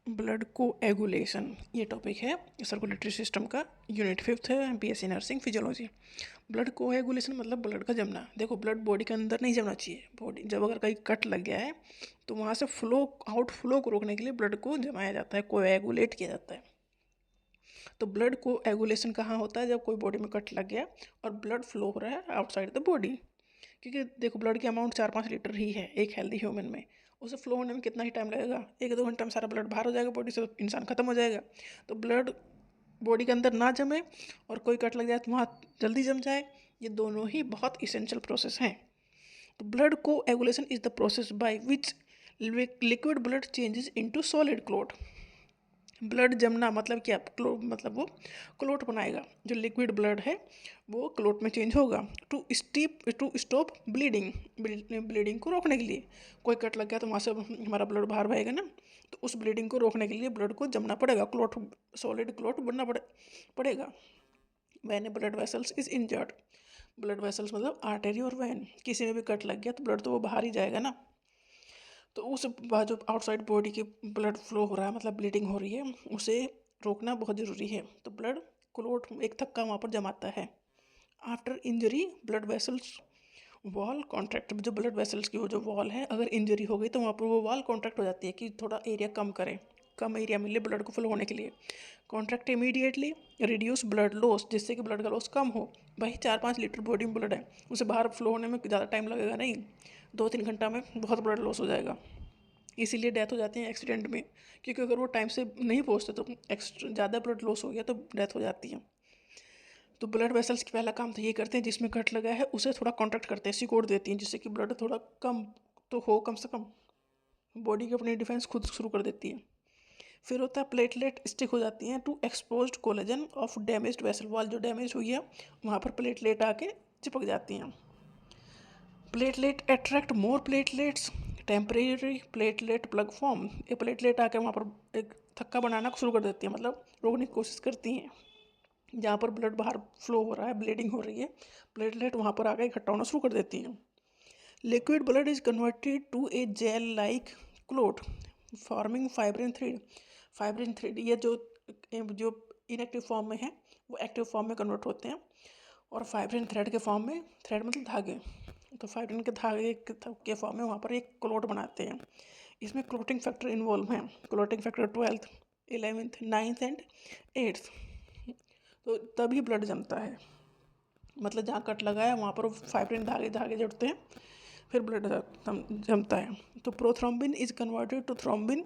Blood coagulation ये topic है circulatory system का। यूनिट 5th है, BSc nursing physiology. Blood coagulation मतलब ब्लड का जमना। देखो ब्लड बॉडी के अंदर नहीं जमना चाहिए। बॉडी जब अगर कहीं कट लग गया है तो वहाँ से आउटफ्लो को रोकने के लिए ब्लड को जमाया जाता है, कोएगुलेट किया जाता है। तो ब्लड कोएगुलेशन कहाँ होता है? जब कोई बॉडी में कट लग गया और ब्लड फ्लो हो रहा है आउटसाइड द बॉडी। क्योंकि देखो ब्लड की अमाउंट 4-5 लीटर ही है एक हेल्दी ह्यूमन में। उसे फ्लो होने में कितना ही टाइम लगेगा? 1-2 घंटा में सारा ब्लड बाहर हो जाएगा बॉडी से, तो इंसान खत्म हो जाएगा। तो ब्लड बॉडी के अंदर ना जमे और कोई कट लग जाए तो वहाँ जल्दी जम जाए, ये दोनों ही बहुत इसेंशियल प्रोसेस हैं। तो blood coagulation is the process by which liquid blood changes into solid clot. ब्लड जमना मतलब क्या? मतलब वो क्लोट बनाएगा। जो लिक्विड ब्लड है वो क्लोट में चेंज होगा टू स्टॉप ब्लीडिंग को रोकने के लिए। कोई कट लग गया तो वहाँ से हमारा ब्लड बाहर बहेगा ना, तो उस ब्लीडिंग को रोकने के लिए ब्लड को जमना पड़ेगा, क्लोट सॉलिड क्लोट बनना पड़ेगा। When blood vessels is injured, blood vessels मतलब आर्टरी और वैन, किसी में भी कट लग गया तो ब्लड तो वो बाहर ही जाएगा ना। तो उस बाद जो आउटसाइड बॉडी के ब्लड फ्लो हो रहा है मतलब ब्लीडिंग हो रही है, उसे रोकना बहुत ज़रूरी है। तो ब्लड क्लोट एक थक्का वहाँ पर जमाता है। After injury blood vessels wall contract, जो ब्लड वेसल्स की वो जो वॉल है अगर इंजरी हो गई तो वहाँ पर वो वॉल कॉन्ट्रैक्ट हो जाती है कि थोड़ा एरिया कम करे, कम एरिया मिले ब्लड को फ्लो होने के लिए। Contract immediately reduce blood loss, जिससे कि ब्लड का लॉस कम हो। भाई 4-5 लीटर बॉडी में ब्लड है, उसे बाहर फ्लो होने में ज़्यादा टाइम लगेगा नहीं, 2-3 घंटा में बहुत ब्लड लॉस हो जाएगा। इसीलिए डेथ हो जाती है एक्सीडेंट में, क्योंकि अगर वो टाइम से नहीं पहुँचते तो एक्स्ट्रा ज़्यादा ब्लड लॉस हो गया तो डेथ हो जाती है। तो ब्लड वेसल्स की पहला काम तो ये करते हैं, जिसमें कट लगा है उसे थोड़ा कॉन्ट्रैक्ट करते हैं, सिकोड़ देती हैं, जिससे कि ब्लड थोड़ा कम तो हो, कम से कम बॉडी की अपनी डिफेंस खुद शुरू कर देती है। फिर होता है प्लेटलेट स्टिक हो जाती हैं to exposed collagen of damaged vessel wall, जो डैमेज हुई है वहाँ पर प्लेटलेट आके चिपक जाती हैं। Platelet attract more platelets, temporary platelet plug form, ये प्लेटलेट आकर वहाँ पर एक थक्का बनाना शुरू कर देती है, मतलब रोकने की कोशिश करती हैं। जहाँ पर ब्लड बाहर फ्लो हो रहा है, ब्लीडिंग हो रही है, प्लेटलेट वहाँ पर आकर इकट्ठा होना शुरू कर देती हैं। Liquid blood is converted to a gel like clot forming fibrin thread. Fibrin thread ये जो इनएक्टिव फॉर्म में है वो एक्टिव फॉर्म में कन्वर्ट होते हैं, और फाइब्रिन थ्रेड के फॉर्म में, थ्रेड मतलब धागे, तो फाइब्रिन के धागे के फॉर्म में वहाँ पर एक क्लोट बनाते हैं। इसमें क्लोटिंग फैक्टर इन्वॉल्व हैं, clotting factor 12th 11th 9th and 8th। तो तभी ब्लड जमता है, मतलब जहाँ कट लगा है वहाँ पर फाइब्रिन धागे धागे जुड़ते हैं, फिर ब्लड जमता है। तो prothrombin is converted to thrombin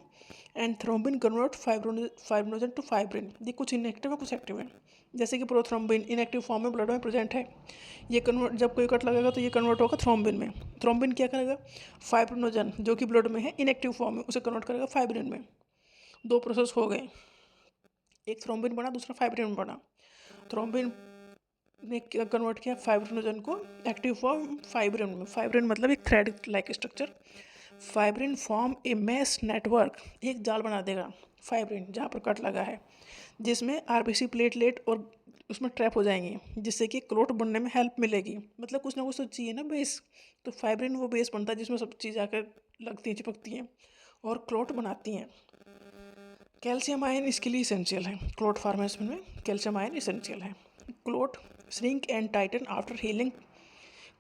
and thrombin convert fibrinogen to fibrin. ये कुछ इनएक्टिव है कुछ एक्टिव है। जैसे कि प्रोथ्रोम्बिन इनएक्टिव फॉर्म में ब्लड में प्रेजेंट है, ये कन्वर्ट जब कोई कट लगेगा तो ये कन्वर्ट होगा थ्रोम्बिन में। थ्रोम्बिन क्या करेगा? फाइब्रिनोजन जो कि ब्लड में है इनएक्टिव फॉर्म में, उसे कन्वर्ट करेगा फाइब्रिन में। 2 प्रोसेस हो गए, एक थ्रोम्बिन बना दूसरा फाइब्रिन बना। थ्रोम्बिन ने कन्वर्ट किया फाइब्रिनोजन को एक्टिव फॉर्म फाइब्रिन में। फाइब्रिन मतलब एक thread like structure. Fibrin form a mesh network, एक जाल बना देगा फाइब्रिन जहाँ पर कट लगा है, जिसमें आरबीसी प्लेटलेट और उसमें ट्रैप हो जाएंगे, जिससे कि क्लोट बनने में हेल्प मिलेगी। मतलब कुछ ना कुछ तो चाहिए ना बेस, तो फाइब्रिन वो बेस बनता है जिसमें सब चीज़ आकर लगती हैं, चिपकती हैं और क्लोट बनाती हैं। कैल्शियम आयन इसके लिए इसेंशियल है, क्लोट फॉर्मेशन में कैल्शियम आयन इसेंशियल है। Clot shrink and Titan after healing,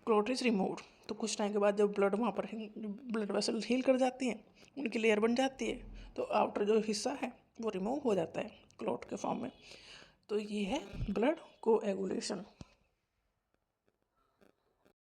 clot is removed. तो कुछ टाइम के बाद जब ब्लड वहाँ पर ब्लड वेसल हील कर जाती हैं, उनकी लेयर बन जाती है, तो आउटर जो हिस्सा है वो रिमूव हो जाता है क्लोट के फॉर्म में। तो ये है ब्लड कोएगुलेशन।